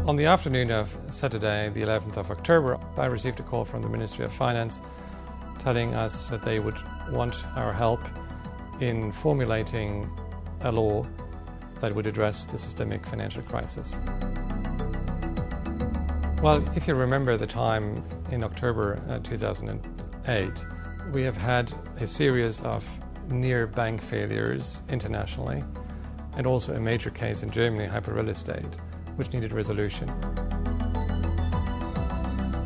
On the afternoon of Saturday, the 11th of October, I received a call from the Ministry of Finance telling us that they would want our help in formulating a law that would address the systemic financial crisis. Well, if you remember the time in October 2008, we have had a series of near bank failures internationally, and also a major case in Germany, hyper real estate, which needed resolution.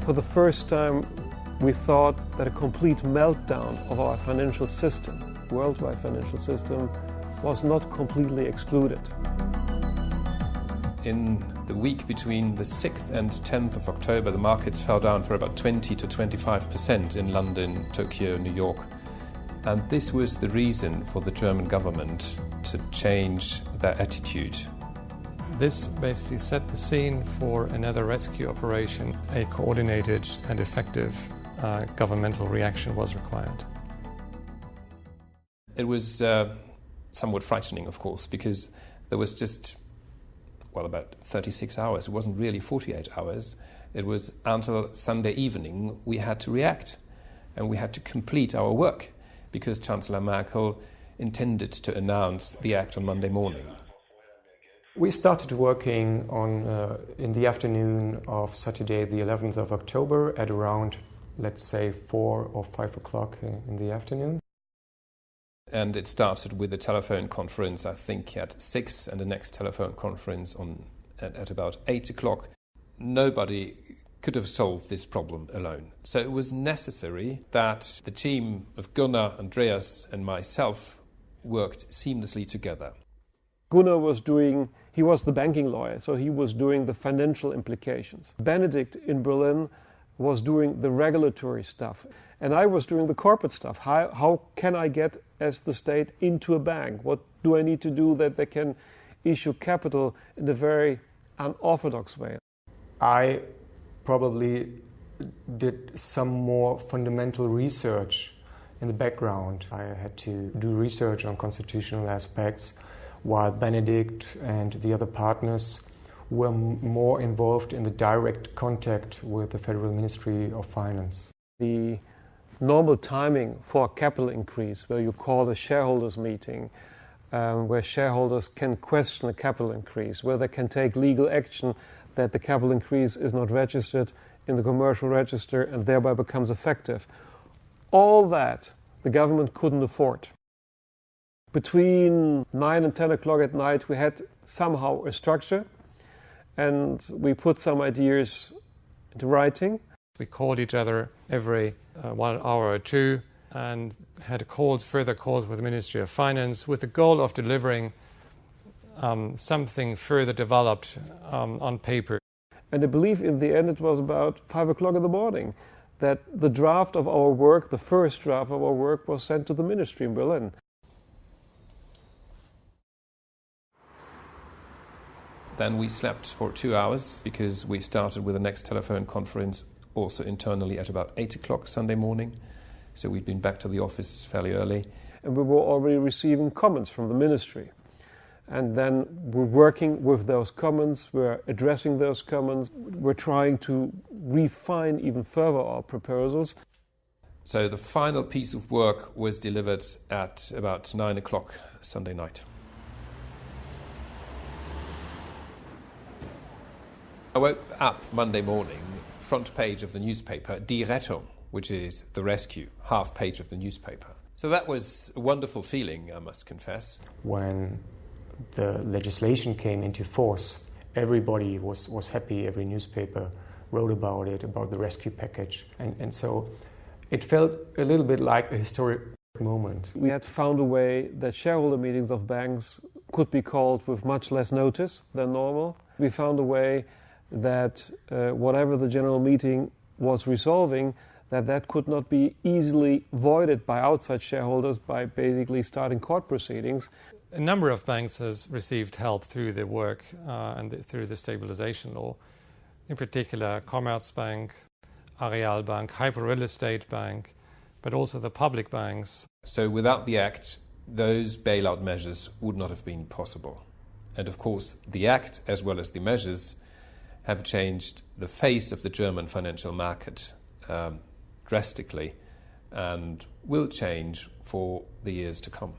For the first time, we thought that a complete meltdown of our financial system, worldwide financial system, was not completely excluded. In the week between the 6th and 10th of October, the markets fell down for about 20 to 25% in London, Tokyo, New York. And this was the reason for the German government to change their attitude. This basically set the scene for another rescue operation. A coordinated and effective governmental reaction was required. It was somewhat frightening, of course, because there was just, about 36 hours. It wasn't really 48 hours. It was until Sunday evening we had to react, and we had to complete our work, because Chancellor Merkel intended to announce the act on Monday morning. We started working on in the afternoon of Saturday, the 11th of October, at around, let's say, 4 or 5 o'clock in the afternoon. And it started with a telephone conference, I think, at 6, and the next telephone conference at about 8 o'clock. Nobody could have solved this problem alone. So it was necessary that the team of Gunnar, Andreas, and myself worked seamlessly together. Gunnar was the banking lawyer, so he was doing the financial implications. Benedict in Berlin was doing the regulatory stuff, and I was doing the corporate stuff. How can I get, as the state, into a bank? What do I need to do that they can issue capital in a very unorthodox way? I probably did some more fundamental research in the background. I had to do research on constitutional aspects, while Benedict and the other partners were more involved in the direct contact with the Federal Ministry of Finance. The normal timing for a capital increase, where you call a shareholders meeting, where shareholders can question a capital increase, where they can take legal action that the capital increase is not registered in the commercial register and thereby becomes effective. All that the government couldn't afford. Between 9 and 10 o'clock at night, we had somehow a structure, and we put some ideas into writing. We called each other every 1 hour or two and had further calls with the Ministry of Finance with the goal of delivering something further developed on paper. And I believe in the end it was about 5 o'clock in the morning that the draft of our work, the first draft of our work, was sent to the ministry in Berlin. Then we slept for 2 hours, because we started with the next telephone conference also internally at about 8 o'clock Sunday morning. So we'd been back to the office fairly early. And we were already receiving comments from the ministry. And then we're working with those comments, we're addressing those comments, we're trying to refine even further our proposals. So the final piece of work was delivered at about 9 o'clock Sunday night. I woke up Monday morning, front page of the newspaper, Die Rettung, which is the rescue, half page of the newspaper. So that was a wonderful feeling, I must confess. When the legislation came into force, everybody was happy. Every newspaper wrote about it, about the rescue package. And so it felt a little bit like a historic moment. We had found a way that shareholder meetings of banks could be called with much less notice than normal. We found a way that whatever the general meeting was resolving, that could not be easily voided by outside shareholders by basically starting court proceedings. A number of banks has received help through the work and through the stabilization law. In particular, Commerzbank, Areal Bank, Hyper Real Estate Bank, but also the public banks. So without the Act, those bailout measures would not have been possible. And of course, the Act, as well as the measures, have changed the face of the German financial market drastically and will change for the years to come.